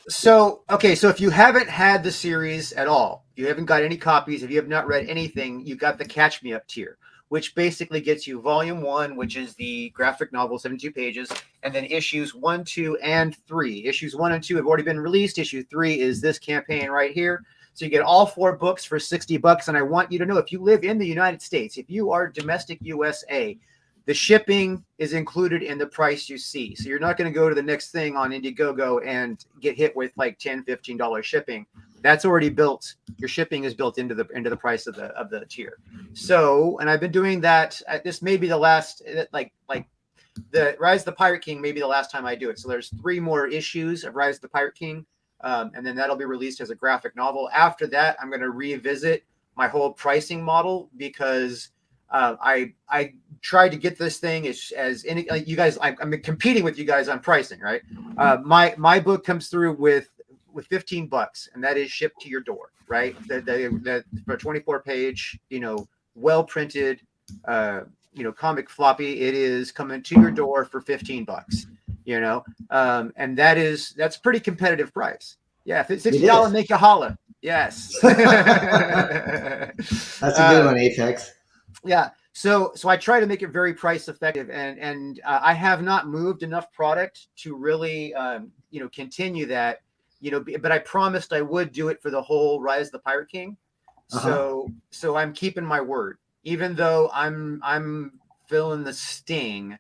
So if you haven't had the series at all, you haven't got any copies, if you have not read anything, you got the Catch Me Up tier, which basically gets you volume 1, which is the graphic novel, 72 pages, and then issues 1, 2, and 3. Issues 1 and 2 have already been released. Issue 3 is this campaign right here. So you get all 4 books for $60. And I want you to know, if you live in the United States, if you are domestic USA, the shipping is included in the price you see. So you're not going to go to the next thing on Indiegogo and get hit with like $10, $15 shipping. That's already built. Your shipping is built into the price of the tier. So, and I've been doing that. This may be the last, like the Rise of the Pirate King may be the last time I do it. So there's 3 more issues of Rise of the Pirate King. And then that'll be released as a graphic novel. After that, I'm going to revisit my whole pricing model, because I tried to get this thing as any, like you guys, I'm competing with you guys on pricing, right? My book comes through with $15, and that is shipped to your door, right? The for a 24-page, you know, well printed, you know, comic floppy, it is coming to your door for $15, you know, and that's pretty competitive price. Yeah, if it's $60, make you holla. Yes. That's a good one, Apex. Yeah. So I try to make it very price effective, and I have not moved enough product to really, you know, continue that, you know, but I promised I would do it for the whole Rise of the Pirate King. So I'm keeping my word, even though I'm feeling the sting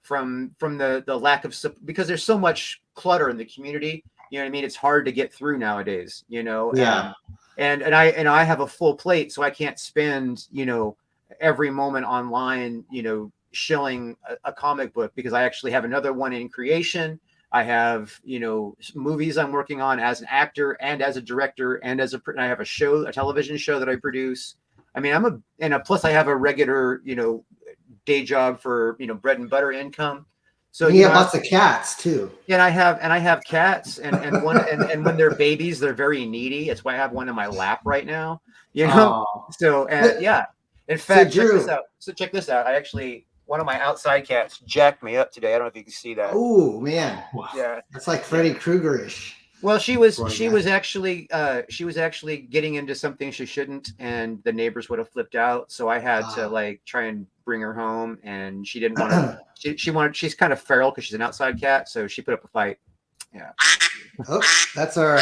from the lack of, because there's so much clutter in the community. You know what I mean? It's hard to get through nowadays, you know? Yeah. And I have a full plate, so I can't spend, you know, every moment online, you know, shilling a comic book, because I actually have another one in creation. I have, you know, movies I'm working on as an actor and as a director, and I have a television show that I produce. I mean, plus I have a regular, you know, day job for, you know, bread and butter income. So you have lots of cats too. Yeah, and I have cats, and when they're babies, they're very needy. That's why I have one in my lap right now. You know, so yeah. In fact, check this out. I actually, one of my outside cats jacked me up today. I don't know if you can see that. Oh man, yeah, that's like Freddy Krueger-ish. Well, she was growing up? she was actually getting into something she shouldn't, and the neighbors would have flipped out. So I had to like try and bring her home, and she didn't want to. She's kind of feral because she's an outside cat, so she put up a fight. Yeah. Oh, that's our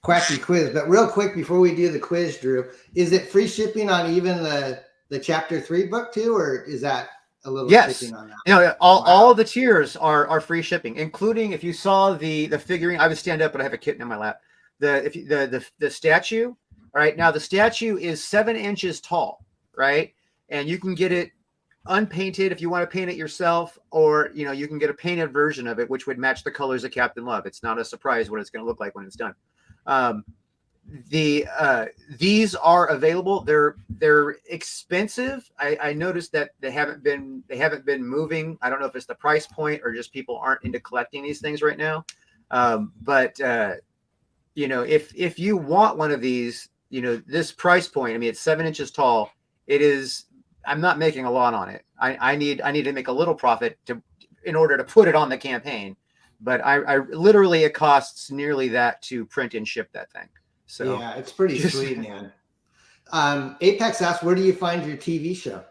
quacky quiz. But real quick before we do the quiz, Drew, is it free shipping on even the chapter 3 book too, or is that a little Yes. shipping on that? You know, all the tiers are free shipping, including if you saw the figurine. I would stand up, but I have a kitten in my lap. The statue. All right, now the statue is 7 inches tall, right? And you can get it unpainted if you want to paint it yourself, or you can get a painted version of it, which would match the colors of Captain Love. It's not a surprise what it's going to look like when it's done. These are available. They're expensive. I noticed that they haven't been moving. I don't know if it's the price point or just people aren't into collecting these things right now. But if you want one of these, this price point, I mean, it's 7 inches tall. It is. I'm not making a lot on it. I need to make a little profit in order to put it on the campaign. But I literally, it costs nearly that to print and ship that thing. So yeah, it's pretty sweet, man. Apex asks, where do you find your TV show?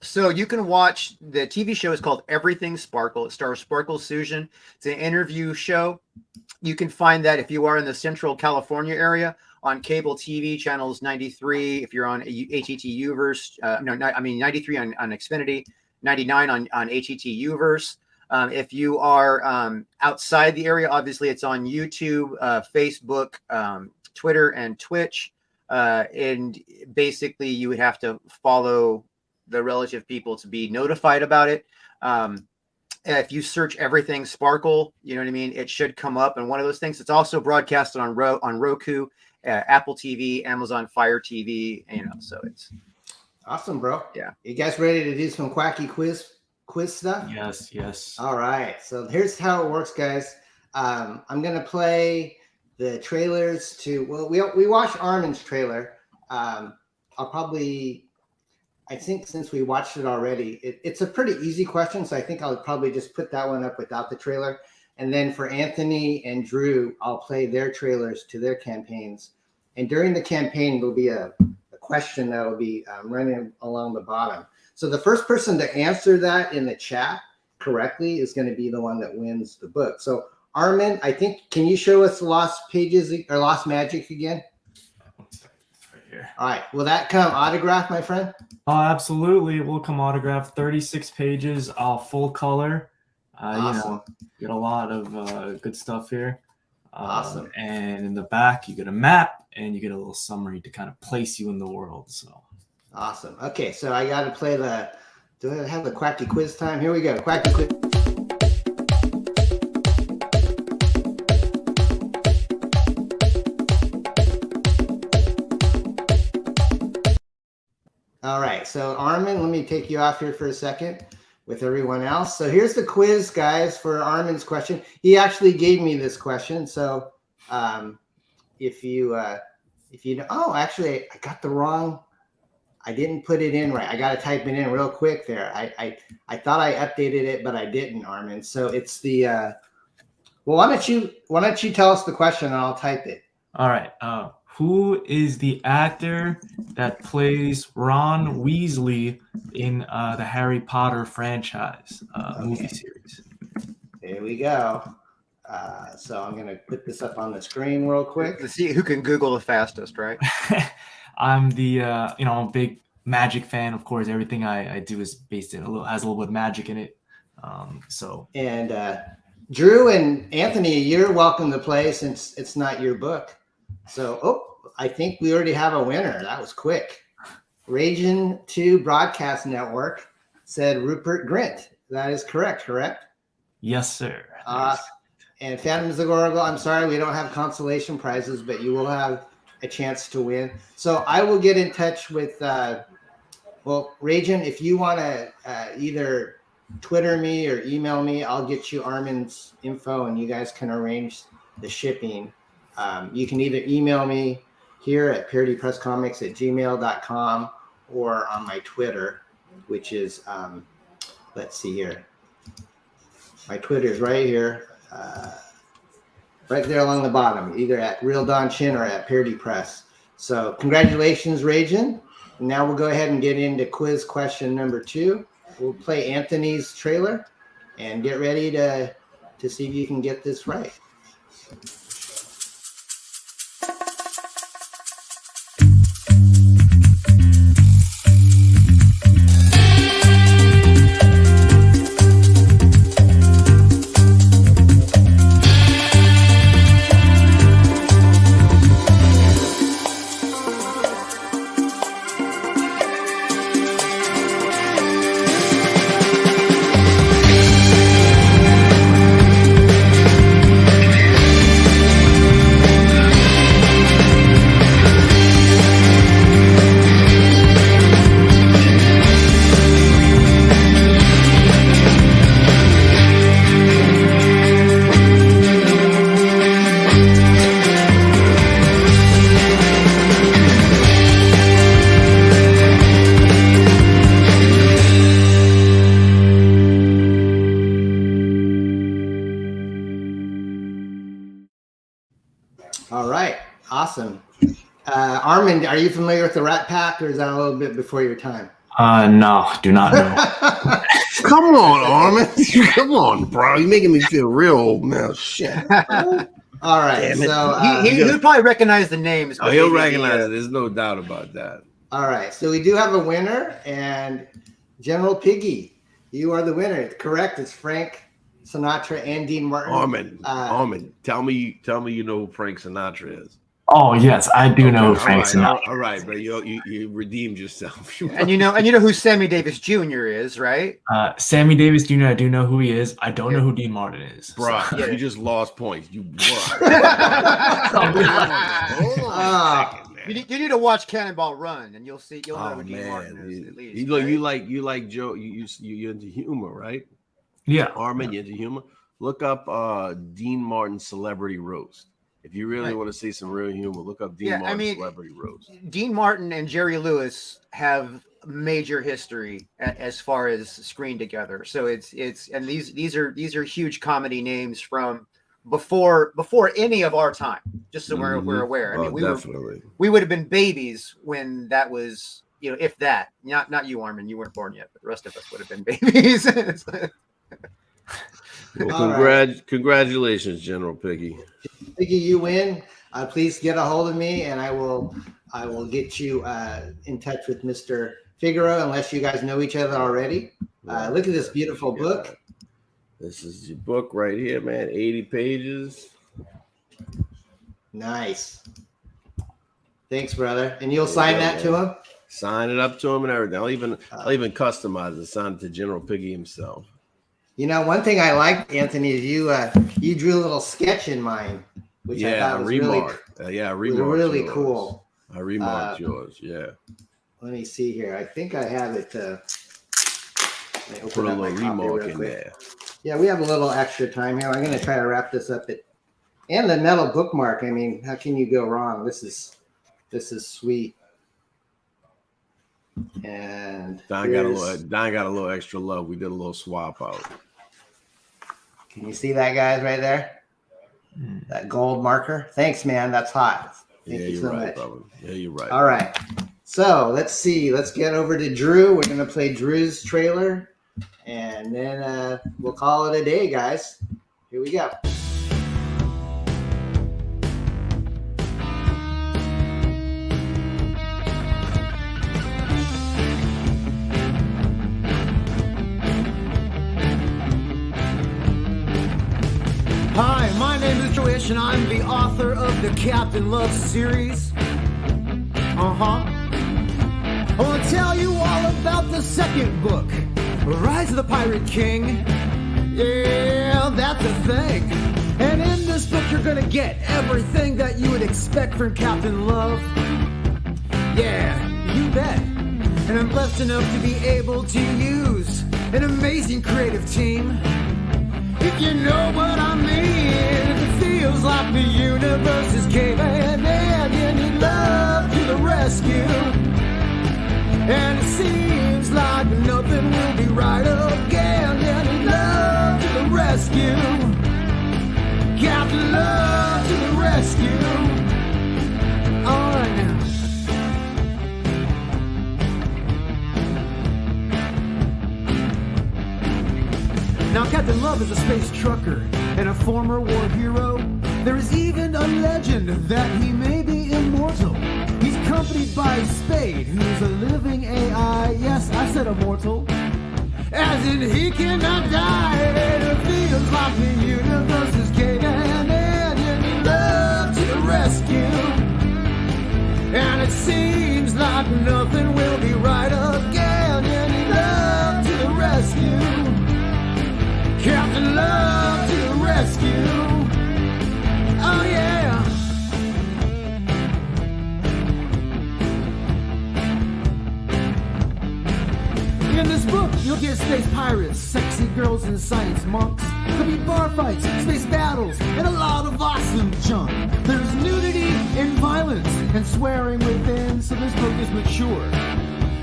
So you can watch the TV show is called Everything Sparkle. It stars Sparkle Susan. It's an interview show. You can find that if you are in the Central California area on cable TV channels 93. If you're on ATT Uverse, 93 on Xfinity, 99 on ATT Uverse. If you are outside the area, obviously it's on YouTube, Facebook, Twitter, and Twitch. And basically, you would have to follow the relative people to be notified about it. If you search Everything Sparkle, you know what I mean? It should come up in one of those things. It's also broadcasted on Roku, Apple TV, Amazon Fire TV. So it's awesome, bro. Yeah. You guys ready to do some quacky quiz stuff? Yes. All right. So here's how it works, guys. I'm gonna play the trailers to. Well, we watched Arman's trailer. I think since we watched it already, it's a pretty easy question. So I think I'll probably just put that one up without the trailer. And then for Anthony and Drew, I'll play their trailers to their campaigns. And during the campaign, there'll be a question that'll be running along the bottom. So the first person to answer that in the chat correctly is going to be the one that wins the book. So Arman, I think, can you show us the Lost Pages or Lost Magic again? Right here. All right. Will that come autographed, my friend? Absolutely. It will come autographed. 36 pages, full color. Awesome. Get a lot of good stuff here. Awesome. And in the back, you get a map and you get a little summary to kind of place you in the world. So awesome. Okay, so I got to play do I have the quacky quiz time? Here we go. Quacky quiz. All right, so Arman, let me take you off here for a second with everyone else. So here's the quiz, guys, for Arman's question. He actually gave me this question. So if you actually, I got the wrong. I didn't put it in right. I got to type it in real quick there. I thought I updated it, but I didn't, Arman. So it's the well, why don't you tell us the question and I'll type it. all right. Who is the actor that plays Ron Weasley in the Harry Potter franchise movie series? There we go. So I'm gonna put this up on the screen real quick. Let's see who can Google the fastest, right? I'm I'm a big magic fan. Of course, everything I do is based in has a little bit of magic in it. And Drew and Anthony, you're welcome to play since it's not your book. So, I think we already have a winner. That was quick. Region 2 Broadcast Network said Rupert Grint. That is correct? Yes, sir. And Phantoms of Oracle, I'm sorry, we don't have consolation prizes, but you will have a chance to win. So I will get in touch with, Region, if you want to either Twitter me or email me, I'll get you Arman's info and you guys can arrange the shipping. You can either email me here at parodypresscomics@gmail.com or on my Twitter, which is, let's see here. My Twitter is right here. right there along the bottom, either at Real Don Chin or at Parody Press. So congratulations, Ragin. Now we'll go ahead and get into quiz question number 2. We'll play Anthony's trailer and get ready to see if you can get this right. All right, awesome. Armin, are you familiar with the Rat Pack, or is that a little bit before your time? No, do not know. Come on, Armin. Come on, bro. You're making me feel real old now. Shit. All right, so he would probably recognize the names. Oh, he'll recognize it. There's no doubt about that. all right, so we do have a winner, and General Piggy, you are the winner. Correct. It's Frank Sinatra and Dean Martin. Armin, tell me you know who Frank Sinatra is. Oh yes, I do know Frank Sinatra. All right, but you redeemed yourself. and you know who Sammy Davis Jr. is, right? Sammy Davis Jr. I do know who he is. I don't know who Dean Martin is. Bro, So. you just lost points. You You need to watch Cannonball Run, and you'll know who Dean Martin is. At least, you like Joe. You into humor, right? Yeah, Armin, you into humor? Look up Dean Martin Celebrity Roast. If you really want to see some real humor, look up Dean Martin Celebrity Roast. Dean Martin and Jerry Lewis have major history as far as screen together. So it's and these are huge comedy names from before any of our time. Just so we're aware. I mean, we would have been babies when that was, if that. Not you, Armin. You weren't born yet, but the rest of us would have been babies. Well, congratulations, General Piggy. Piggy, you win. Please get a hold of me, and I will get you in touch with Mr. Figaro, unless you guys know each other already. Look at this beautiful book. This is your book right here, man. 80 pages. Nice. Thanks, brother. And you'll sign that to him? Sign it up to him and everything. I'll even customize it, sign it to General Piggy himself. One thing I liked, Anthony, is you drew a little sketch in mine, which I thought was really cool. I remarked yours. Yeah. Let me see here. I think I have it. Put a little remark in there. Yeah, we have a little extra time here. I'm going to try to wrap this up. And the metal bookmark. I mean, how can you go wrong? This is sweet. And Don got a little extra love. We did a little swap out. Can you see that, guys, right there? That gold marker. Thanks, man. That's hot. Thank you so much. Brother. Yeah, you're right. All right. So let's see. Let's get over to Drew. We're going to play Drew's trailer, and then we'll call it a day, guys. Here we go. Hi, my name is Drew EASH, and I'm the author of the Captain Love series. I want to tell you all about the second book, Rise of the Pirate King. Yeah, that's the thing. And in this book, you're gonna get everything that you would expect from Captain Love. Yeah, you bet. And I'm blessed enough to be able to use an amazing creative team. If you know what I mean, if it feels like the universe is caving in and you need love to the rescue, and it seems like nothing will be right again, you need love to the rescue. Captain Love. Now Captain Love is a space trucker and a former war hero. There is even a legend that he may be immortal. He's accompanied by Spade, who's a living AI. Yes, I said immortal. As in he cannot die. It feels like the universe is caving in and love to the rescue. And it seems like nothing will be right again. And love to the rescue. Captain Love to the rescue. Oh yeah. In this book, you'll get space pirates, sexy girls and science monks. There'll be bar fights, space battles, and a lot of awesome junk. There's nudity and violence and swearing within, so this book is mature.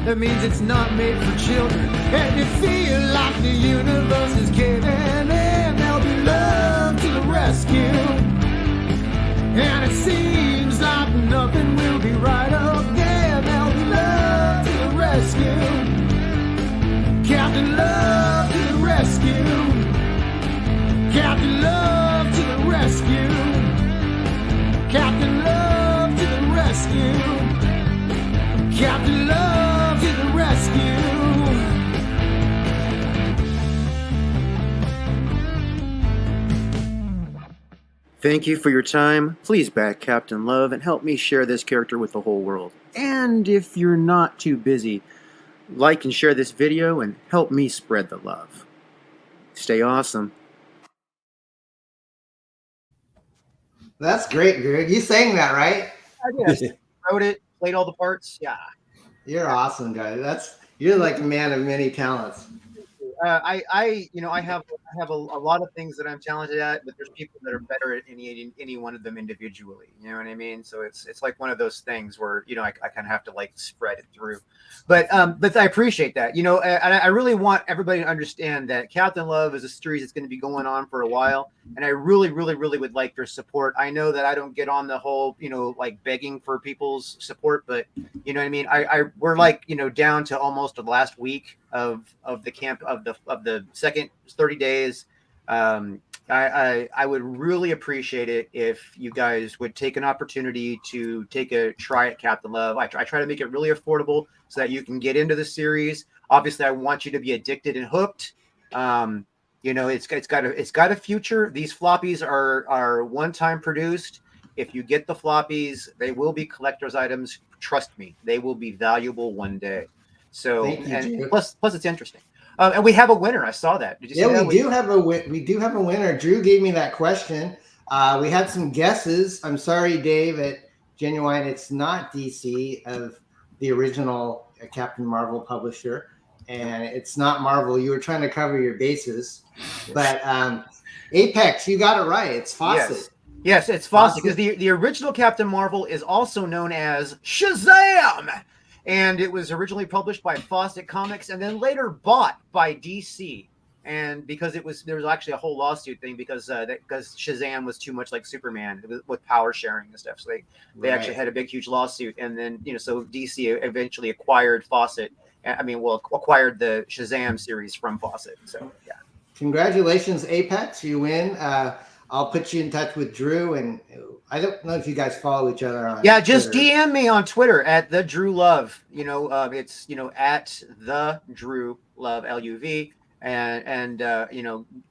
That means it's not made for children. And you feel like the universe is caving in. There'll be love to the rescue. And it seems like nothing will be right again. There'll be love to the rescue. Captain Love to the rescue. Captain Love to the rescue. Captain Love to the rescue. Captain Love to the rescue. Thank you for your time. Please back Captain Love and help me share this character with the whole world. And if you're not too busy, like and share this video and help me spread the love. Stay awesome. That's great, Greg. You sang that, right? I did. Wrote it, played all the parts. Yeah. You're awesome, guys. You're like a man of many talents. I have a lot of things that I'm talented at, but there's people that are better at any one of them individually. You know what I mean? So it's like one of those things where I kind of have to like spread it through. But I appreciate that. And I really want everybody to understand that Captain Love is a series that's going to be going on for a while, and I really, really, really would like your support. I know that I don't get on the whole like begging for people's support, but you know what I mean. We're like down to almost the last week of the camp of the second 30 days. I would really appreciate it if you guys would take an opportunity to take a try at Captain Love. I try to make it really affordable so that you can get into the series. Obviously, I want you to be addicted and hooked. It's got a future. These floppies are one-time produced. If you get the floppies, they will be collector's items. Trust me, they will be valuable one day. So, plus it's interesting. And we have a winner. I saw that. Did you see that? We do have a winner. Drew gave me that question. We had some guesses. I'm sorry, Dave, at Genuine. It's not DC of the original Captain Marvel publisher, and it's not Marvel. You were trying to cover your bases, but Apex, you got it right. It's Fawcett. Yes, it's Fawcett, because the original Captain Marvel is also known as Shazam. And it was originally published by Fawcett Comics and then later bought by DC. And because there was actually a whole lawsuit thing because Shazam was too much like Superman with power sharing and stuff. So they actually had a big, huge lawsuit. And then, so DC eventually acquired Fawcett. Acquired the Shazam series from Fawcett. So, yeah. Congratulations, Apex. You win. I'll put you in touch with Drew, and I don't know if you guys follow each other on just Twitter. DM me on Twitter at the Drew Love. It's at the Drew Love LUV, and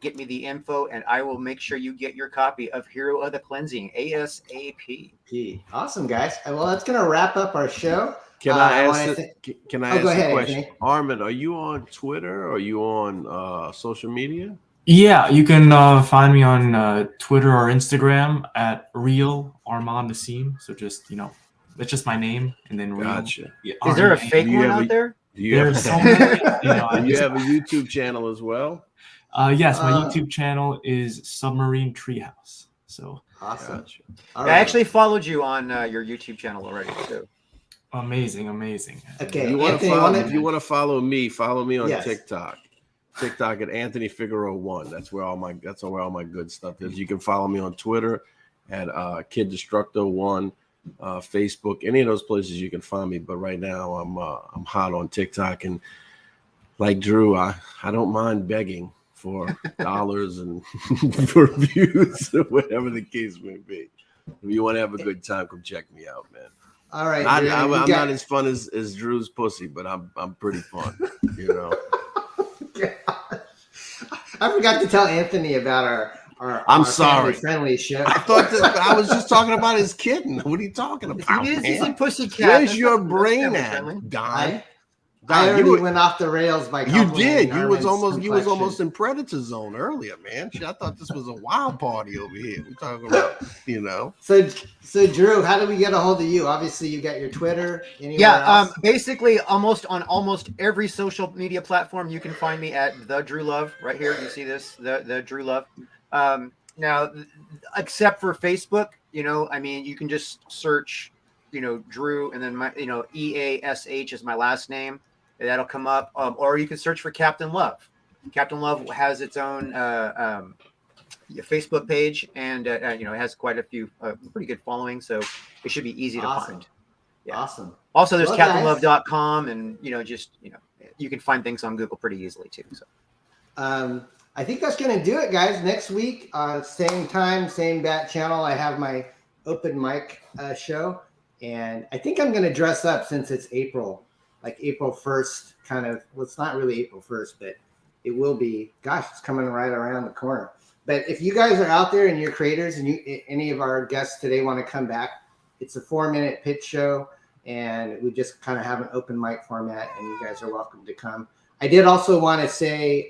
get me the info, and I will make sure you get your copy of Hero of the Cleansing ASAP. Awesome, guys. Well, that's gonna wrap up our show. Can I ask a question? Anthony. Armin, are you on Twitter? Or are you on social media? Yeah, you can find me on Twitter or Instagram at real ARMAN NASIM. So just that's just my name, and then real. Gotcha. Yeah, is there a fake one out there? There's so many. You have a YouTube channel as well? Yes, my YouTube channel is Submarine Treehouse. So awesome. Gotcha. I actually followed you on your YouTube channel already too. Amazing. Okay. If you want to follow me on TikTok. TikTok at Anthony Figaro 1. That's where all my good stuff is. You can follow me on Twitter at Kid Destructo 1, Facebook, any of those places you can find me. But right now I'm hot on TikTok, and like Drew, I don't mind begging for dollars and for views or whatever the case may be. If you want to have a good time, come check me out, man. All right. I'm not as fun as Drew's pussy, but I'm pretty fun, you know. I forgot to tell Anthony about our I'm sorry. friendly show. I thought I was just talking about his kitten. What are you talking about? He's a pussycat. Where's your brain at, Don? I already went off the rails by you did. You was almost in predator zone earlier, man. Shit, I thought this was a wild party over here. We're talking about, you know. So Drew, how do we get a hold of you? Obviously, you got your Twitter. Basically, almost every social media platform, you can find me at the Drew Love right here. You see this, the Drew Love. Now, except for Facebook, you know, I mean, you can just search, you know, Drew, and then my, you know, EASH is my last name. That'll come up, or you can search for Captain Love. Captain Love has its own Facebook page, and you know, it has quite a few pretty good following, so it should be easy to find. Yeah. Awesome. Also, there's CaptainLove.com, and you know, just you can find things on Google pretty easily too. So, I think that's going to do it, guys. Next week, same time, same bat channel. I have my open mic show, and I think I'm going to dress up since it's April. Like April 1st, kind of. Well, it's not really April 1st, but it will be. Gosh, it's coming right around the corner. But if you guys are out there and you're creators, and any of our guests today want to come back, it's a 4-minute pitch show, and we just kind of have an open mic format, and you guys are welcome to come. I did also want to say,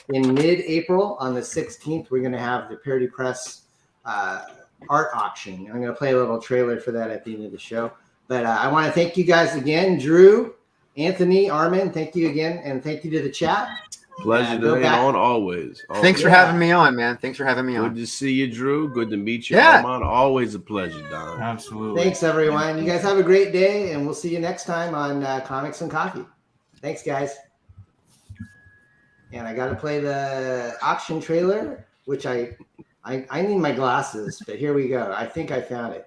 in mid-April, on the 16th, we're going to have the Parody Press art auction. I'm going to play a little trailer for that at the end of the show. But I want to thank you guys again, Drew, Anthony, Arman. Thank you again, and thank you to the chat. Pleasure to be on always. Thanks for having me on, man. Thanks for having me on. Good to see you, Drew. Good to meet you, Yeah. Arman. Always a pleasure, Don. Absolutely. Thanks, everyone. You guys have a great day, and we'll see you next time on Comics and Coffee. Thanks, guys. And I got to play the auction trailer, which I need my glasses, but here we go. I think I found it.